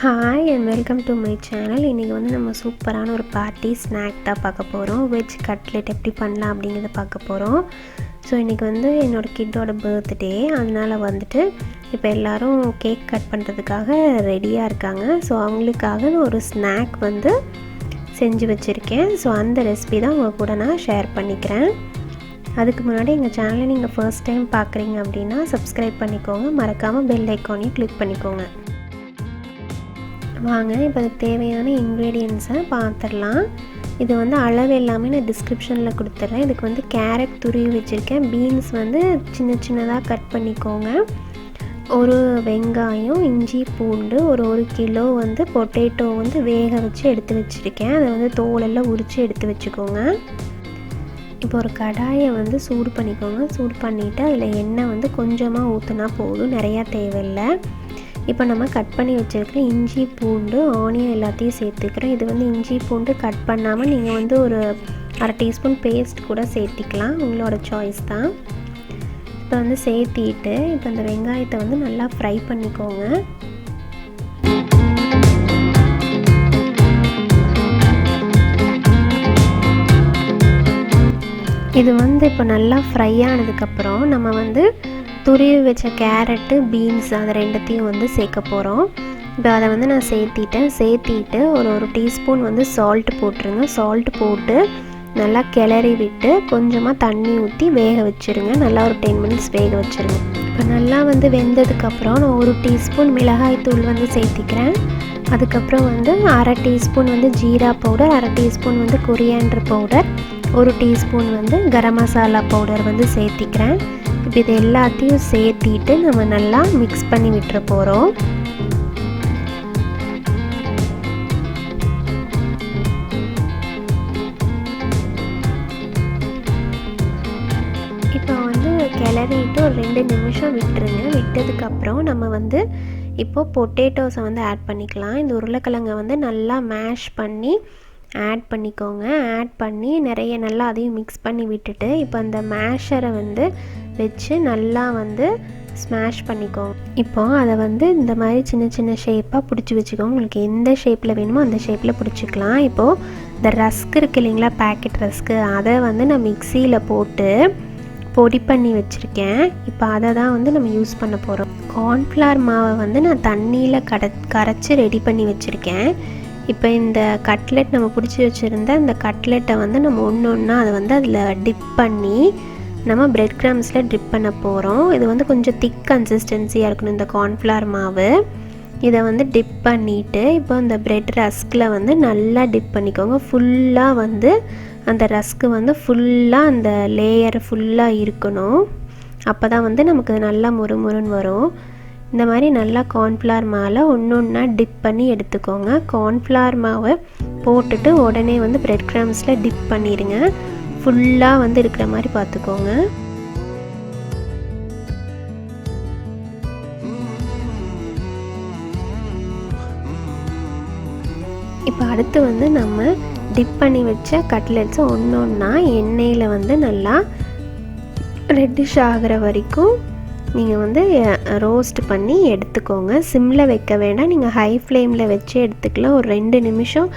Hi and welcome to my channel. இன்றைக்கி வந்து நம்ம சூப்பரான ஒரு பார்ட்டி ஸ்நாக் தான் பார்க்க போகிறோம். வெஜ் கட்லெட் எப்படி பண்ணலாம் அப்படிங்கிறத பார்க்க போகிறோம். ஸோ இன்றைக்கி வந்து என்னோடய கிட்டோட பர்த்டே, அதனால் வந்துட்டு இப்போ எல்லோரும் கேக் கட் பண்ணுறதுக்காக ரெடியாக இருக்காங்க. ஸோ அவங்களுக்காக ஒரு ஸ்நாக் வந்து செஞ்சு வச்சுருக்கேன். ஸோ அந்த ரெசிபி தான் உங்கள் கூட நான் ஷேர் பண்ணிக்கிறேன். அதுக்கு முன்னாடி எங்கள் சேனலை நீங்கள் ஃபர்ஸ்ட் டைம் பார்க்குறீங்க அப்படின்னா சப்ஸ்கிரைப் பண்ணிக்கோங்க, மறக்காமல் பெல் ஐக்கானையும் கிளிக் பண்ணிக்கோங்க. வாங்க இப்போ அதுக்கு தேவையான இன்க்ரீடியன்ட்ஸை பார்த்துடலாம். இது வந்து அளவு எல்லாமே நான் டிஸ்கிரிப்ஷனில் கொடுத்துட்றேன். இதுக்கு வந்து கேரட் துருவி வச்சுருக்கேன். பீன்ஸ் வந்து சின்ன சின்னதாக கட் பண்ணிக்கோங்க. ஒரு வெங்காயம், இஞ்சி, பூண்டு, ஒரு கிலோ வந்து பொட்டேட்டோ வந்து வேக வச்சு எடுத்து வச்சுருக்கேன். அதை வந்து தோலெல்லாம் உரித்து எடுத்து வச்சுக்கோங்க. இப்போ ஒரு கடாயை வந்து சூடு பண்ணிக்கோங்க. சூடு பண்ணிவிட்டு அதில் எண்ணெய் வந்து கொஞ்சமாக ஊற்றினா போதும், நிறையா தேவையில்லை. இப்போ நம்ம கட் பண்ணி வச்சுருக்கிற இஞ்சி, பூண்டு, ஆனியன் எல்லாத்தையும் சேர்த்துக்கிறோம். இது வந்து இஞ்சி பூண்டு கட் பண்ணாமல் நீங்கள் வந்து ஒரு அரை டீஸ்பூன் பேஸ்ட் கூட சேர்த்திக்கலாம், உங்களோட சாய்ஸ் தான். இப்போ வந்து சேர்த்திட்டு இப்போ அந்த வெங்காயத்தை வந்து நல்லா ஃப்ரை பண்ணிக்கோங்க. இது வந்து இப்போ நல்லா ஃப்ரை ஆனதுக்கப்புறம் நம்ம வந்து துருவி வச்ச கேரட்டு, பீன்ஸ் அதை ரெண்டுத்தையும் வந்து சேர்க்க போகிறோம். இப்போ அதை வந்து நான் சேர்த்திட்டு ஒரு டீஸ்பூன் வந்து சால்ட்டு போட்டுருங்க. சால்ட்டு போட்டு நல்லா கிளறி விட்டு கொஞ்சமாக தண்ணி ஊற்றி வேக வச்சுருங்க. நல்லா ஒரு 10 மினிட்ஸ் வேக வச்சுருங்க. இப்போ நல்லா வந்து வெந்ததுக்கப்புறம் நான் ஒரு டீஸ்பூன் மிளகாய் தூள் வந்து சேர்த்திக்கிறேன். அதுக்கப்புறம் வந்து அரை டீஸ்பூன் வந்து ஜீரா பவுடர், அரை டீஸ்பூன் வந்து கொரியாண்டர் பவுடர், ஒரு டீஸ்பூன் வந்து கரம் மசாலா பவுடர் வந்து சேர்த்திக்கிறேன். இப்போ இது எல்லாத்தையும் சேர்த்திட்டு நம்ம நல்லா மிக்ஸ் பண்ணி விட்டுற போகிறோம். இப்போ வந்து கிளறிட்டு ஒரு 2 நிமிஷம் விட்டுருங்க. விட்டதுக்கப்புறம் நம்ம வந்து இப்போது பொட்டேட்டோஸை வந்து ஆட் பண்ணிக்கலாம். இந்த உருளைக்கிழங்கை வந்து நல்லா மேஷ் பண்ணி ஆட் பண்ணிக்கோங்க. ஆட் பண்ணி நல்லா அதையும் மிக்ஸ் பண்ணி விட்டுட்டு இப்போ அந்த மேஷரை வந்து வச்சு நல்லா வந்து ஸ்மாஷ் பண்ணிக்கோங்க. இப்போது அதை வந்து இந்த மாதிரி சின்ன சின்ன ஷேப்பாக பிடிச்சி வச்சுக்கோங்க. உங்களுக்கு எந்த ஷேப்பில் வேணுமோ அந்த ஷேப்பில் பிடிச்சிக்கலாம். இப்போது இந்த ரஸ்க் இருக்குது இல்லைங்களா, பேக்கெட் ரஸ்க்கு, அதை வந்து நான் மிக்சியில் போட்டு பொடி பண்ணி வச்சுருக்கேன். இப்போ அதை தான் வந்து நம்ம யூஸ் பண்ண போகிறோம். கார்ன்ஃப்ளவர் மாவை வந்து நான் தண்ணியில் கரைச்சி ரெடி பண்ணி வச்சுருக்கேன். இப்போ இந்த கட்லெட் நம்ம பிடிச்சி வச்சுருந்த இந்த கட்லெட்டை வந்து நம்ம ஒன்று அதை வந்து அதில் டிப் பண்ணி நம்ம பிரெட் கிரம்ஸில் டிப் பண்ண போகிறோம். இது வந்து கொஞ்சம் திக் கன்சிஸ்டன்சியாக இருக்கணும் இந்த கார்ன்ஃப்ளவர் மாவு. இதை வந்து டிப் பண்ணிவிட்டு இப்போ இந்த பிரெட் ரஸ்கில் வந்து நல்லா டிப் பண்ணிக்கோங்க. ஃபுல்லாக வந்து அந்த ரஸ்க்கு வந்து ஃபுல்லாக அந்த லேயர் ஃபுல்லாக இருக்கணும். அப்போ தான் வந்து நமக்கு நல்லா முறுமுறுன்னு வரும். இந்த மாதிரி நல்லா கார்ன்ஃப்ளவர் மாவில் ஒன்றா டிப் பண்ணி எடுத்துக்கோங்க. கார்ன்ஃப்ளவர் மாவை போட்டுட்டு உடனே வந்து பிரெட் கிரம்ஸில் டிப் பண்ணிடுங்க. ஃபுல்லாக வந்து இருக்கிற மாதிரி பார்த்துக்கோங்க. இப்போ அடுத்து வந்து நம்ம டிப் பண்ணி வச்ச கட்லெட்ஸை ஒன்றா எண்ணெயில் வந்து நல்லா ரெட்டிஷ் ஆகிற வரைக்கும் நீங்கள் வந்து ரோஸ்ட் பண்ணி எடுத்துக்கோங்க. சிம்மில் வைக்க வேண்டாம், நீங்கள் ஹை ஃப்ளேமில் வச்சு எடுத்துக்கலாம். ஒரு 2 நிமிஷம்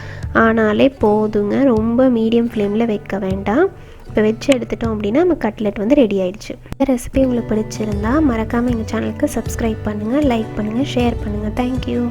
ஆனாலே போதுங்க. ரொம்ப மீடியம் ஃப்ளேமில் வைக்க வேண்டாம். இப்போ வச்சு எடுத்துட்டோம் அப்படின்னா நம்ம கட்லெட் வந்து ரெடி ஆகிடுச்சு. இந்த ரெசிபி உங்களுக்கு பிடிச்சிருந்தா மறக்காமல் எங்கள் சேனலுக்கு சப்ஸ்கிரைப் பண்ணுங்கள், லைக் பண்ணுங்கள், ஷேர் பண்ணுங்கள். தேங்க்யூ.